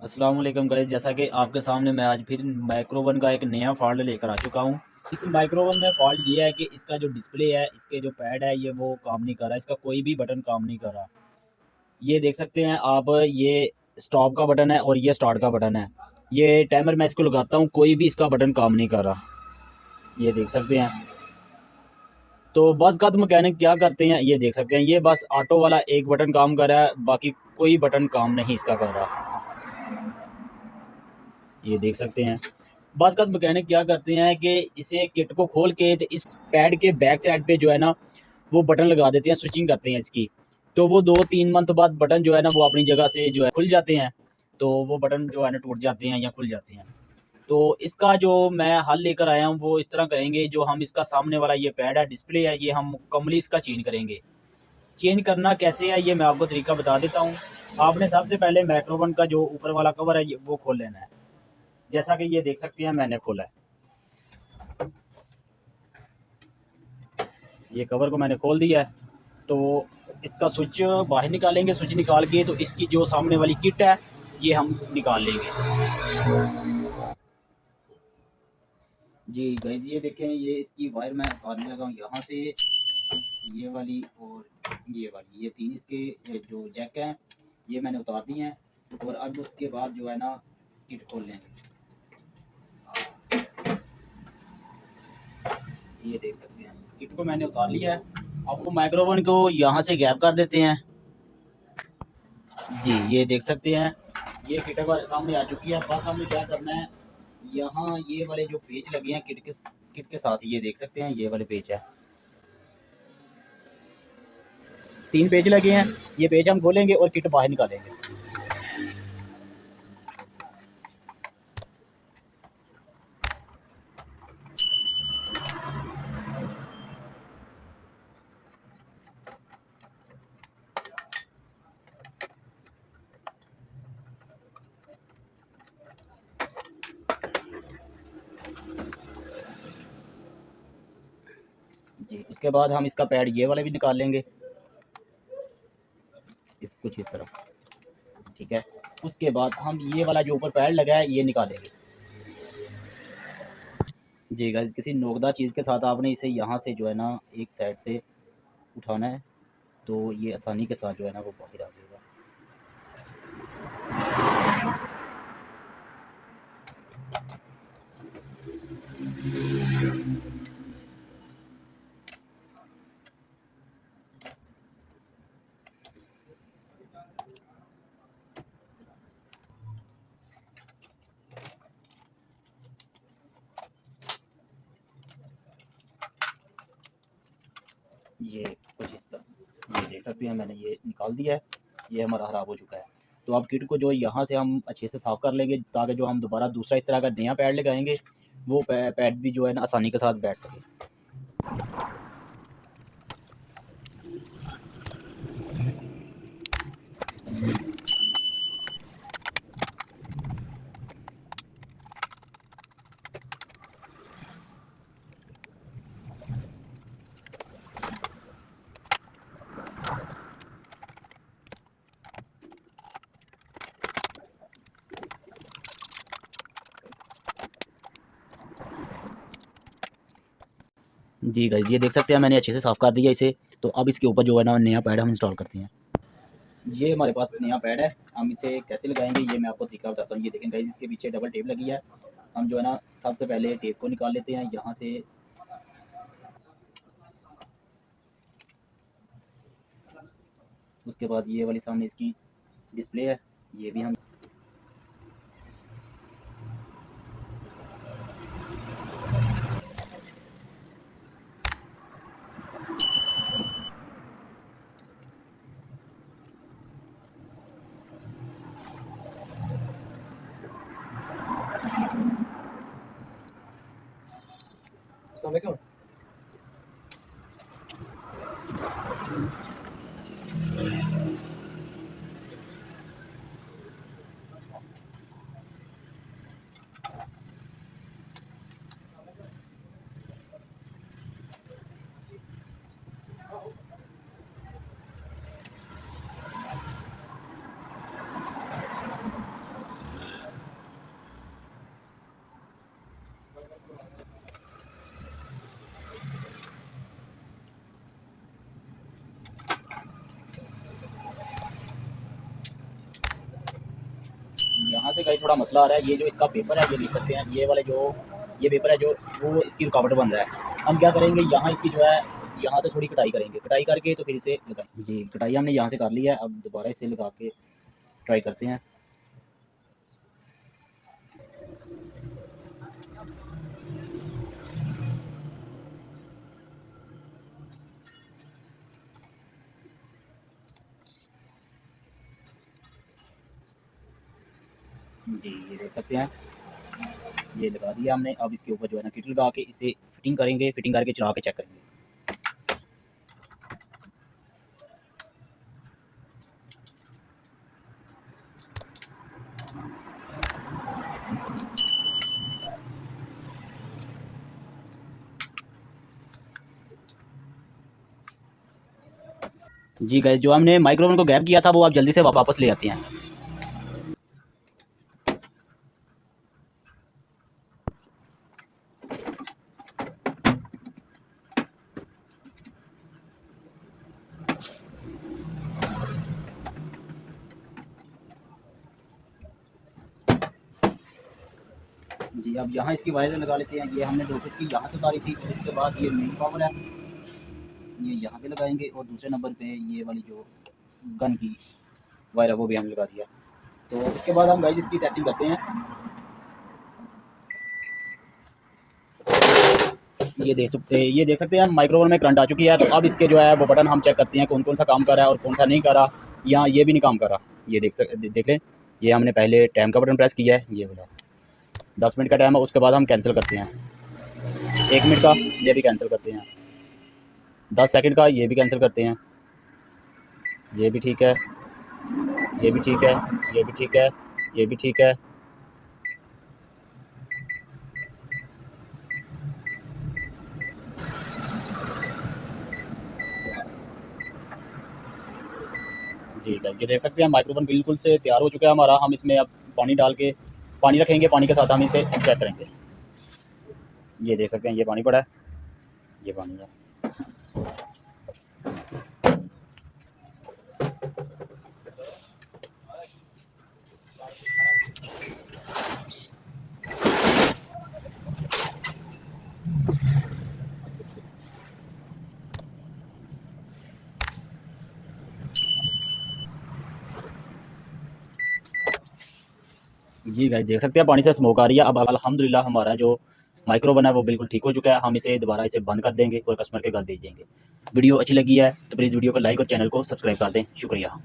अस्सलाम वालेकुम गाइस, जैसा कि आपके सामने मैं आज फिर माइक्रोवन का एक नया फ़ॉल्ट लेकर आ चुका हूँ। इस माइक्रोवन में फ़ॉल्ट ये है कि इसका जो डिस्प्ले है, इसके जो पैड है ये वो काम नहीं कर रहा, इसका कोई भी बटन काम नहीं कर रहा। ये देख सकते हैं आप, ये स्टॉप का बटन है और ये स्टार्ट का बटन है। ये टाइमर मैं इसको लगाता हूँ, कोई भी इसका बटन काम नहीं कर रहा, ये देख सकते हैं। तो बस का तो मैकेनिक क्या करते हैं ये देख सकते हैं, ये बस ऑटो वाला एक बटन काम कर रहा है, बाकी कोई बटन काम नहीं इसका कर रहा, ये देख सकते हैं। बात का मैकेनिक क्या करते हैं कि इसे किट को खोल के तो इस पैड के बैक साइड पे जो है ना वो बटन लगा देते हैं, स्विचिंग करते हैं इसकी। तो वो 2-3 मंथ बाद बटन जो है ना वो अपनी जगह से जो है खुल जाते हैं। तो वो बटन जो है ना टूट जाते हैं या खुल जाते हैं। तो इसका जो मैं हल लेकर आया हूँ वो इस तरह करेंगे, जो हम इसका सामने वाला ये पैड है, डिस्प्ले है, ये हम मुकम्मली इसका चेंज करेंगे। चेंज करना कैसे है ये मैं आपको तरीका बता देता हूँ। आपने सबसे पहले माइक्रोवन का जो ऊपर वाला कवर है वो खोल लेना है। जैसा कि ये देख सकते हैं मैंने खोला है, ये कवर को मैंने खोल दिया है। तो इसका स्विच बाहर निकालेंगे, स्विच निकाल के तो इसकी जो सामने वाली किट है ये हम निकाल लेंगे। जी गाइस, ये देखें, ये इसकी वायर मैं उतारने लगा हूँ यहाँ से, ये वाली और ये वाली, ये तीन इसके जो जैक हैं ये मैंने उतार दिए हैं। और अब उसके बाद जो है ना किट खोल लेंगे, ये देख सकते हैं किट को मैंने उतार लिया है। आपको माइक्रोवन को यहाँ से गैप कर देते हैं। जी ये देख सकते हैं, ये किट हमारे सामने आ चुकी है। बस हमें क्या करना है, यहाँ ये वाले जो पेज लगे हैं किट के साथ, ये देख सकते हैं ये वाले पेज है, 3 पेज लगे हैं। ये पेज हम खोलेंगे और किट बाहर निकालेंगे। जी उसके बाद हम इसका पैड ये वाला भी निकाल लेंगे, कुछ इस तरह, ठीक है। उसके बाद हम ये वाला जो ऊपर पैड लगा है ये निकालेंगे। जी गाइस, किसी नोकदार चीज़ के साथ आपने इसे यहाँ से जो है ना एक साइड से उठाना है, तो ये आसानी के साथ जो है ना वो बाहर आ जाएगा। ये कुछ इस तरह, ये देख सकते हैं मैंने ये निकाल दिया है, ये हमारा ख़राब हो चुका है। तो अब किट को जो यहाँ से हम अच्छे से साफ़ कर लेंगे, ताकि जो हम दोबारा दूसरा इस तरह का नया पैड लगाएंगे वो पैड भी जो है ना आसानी के साथ बैठ सके। जी गाइस, ये देख सकते हैं मैंने अच्छे से साफ़ कर दिया इसे। तो अब इसके ऊपर जो है ना नया पैड हम इंस्टॉल करते हैं। ये हमारे पास नया पैड है, हम इसे कैसे लगाएंगे ये मैं आपको तरीका बताता हूँ। ये देखें गाइस, इसके पीछे डबल टेप लगी है। हम जो है ना सबसे पहले टेप को निकाल लेते हैं यहाँ से। उसके बाद ये वाली सामने इसकी डिस्प्ले है, ये भी हम Assalamualaikum. यहाँ से कहीं थोड़ा मसला आ रहा है। ये जो इसका पेपर है ये देख सकते हैं, ये वाले जो ये पेपर है जो वो इसकी रुकावट बन रहा है। हम क्या करेंगे, यहाँ इसकी जो है यहाँ से थोड़ी कटाई करेंगे, कटाई करके तो फिर इसे लगाएंगे। जी कटाई हमने यहाँ से कर ली है, अब दोबारा इसे लगा के ट्राई करते हैं। जी ये देख सकते हैं, ये लगा दिया हमने। अब इसके ऊपर जो है ना किट लगा के इसे फिटिंग करेंगे, फिटिंग करके चला के चेक करेंगे। जी गाइस, जो हमने माइक्रोवेव को गैप किया था वो आप जल्दी से वापस ले आते हैं। जी अब यहाँ इसकी वायर लगा लेते हैं। ये हमने 2 की यहाँ से उतारी थी, उसके बाद ये मेन पावर है, ये यहाँ पे लगाएंगे और दूसरे नंबर पे ये वाली जो गन की वायर है वो भी हमने लगा दिया। तो उसके बाद हम गाइस इसकी टेस्टिंग करते हैं। ये देख सकते हैं माइक्रोवेव में करंट आ चुकी है। तो अब इसके जो है वो बटन हम चेक करते हैं कौन कौन सा काम कर रहा है और कौन सा नहीं कर रहा। यहाँ ये भी नहीं काम कर रहा, ये देख लें। ये हमने पहले टाइम का बटन प्रेस किया है, ये वाला 10 मिनट का टाइम है। उसके बाद हम कैंसिल करते हैं 1 मिनट का, ये भी कैंसिल करते हैं 10 सेकंड का, ये भी कैंसिल करते हैं। ये भी ठीक है, ये भी ठीक है, ये भी ठीक है, ये भी ठीक है। जी गाइस, ये देख सकते हैं माइक्रोवेव बिल्कुल से तैयार हो चुका है हमारा। हम इसमें अब पानी डाल के पानी रखेंगे, पानी के साथ हम इसे चेक करेंगे। ये देख सकते हैं, ये पानी पड़ा है, ये पानी है। जी गाइस, देख सकते हैं पानी से स्मोक आ रही है। अब अल्हम्दुलिल्लाह हमारा जो माइक्रोवेव है वो बिल्कुल ठीक हो चुका है। हम इसे दोबारा इसे बंद कर देंगे और कस्टमर के घर भेज देंगे। वीडियो अच्छी लगी है तो प्लीज़ वीडियो को लाइक और चैनल को सब्सक्राइब कर दें। शुक्रिया।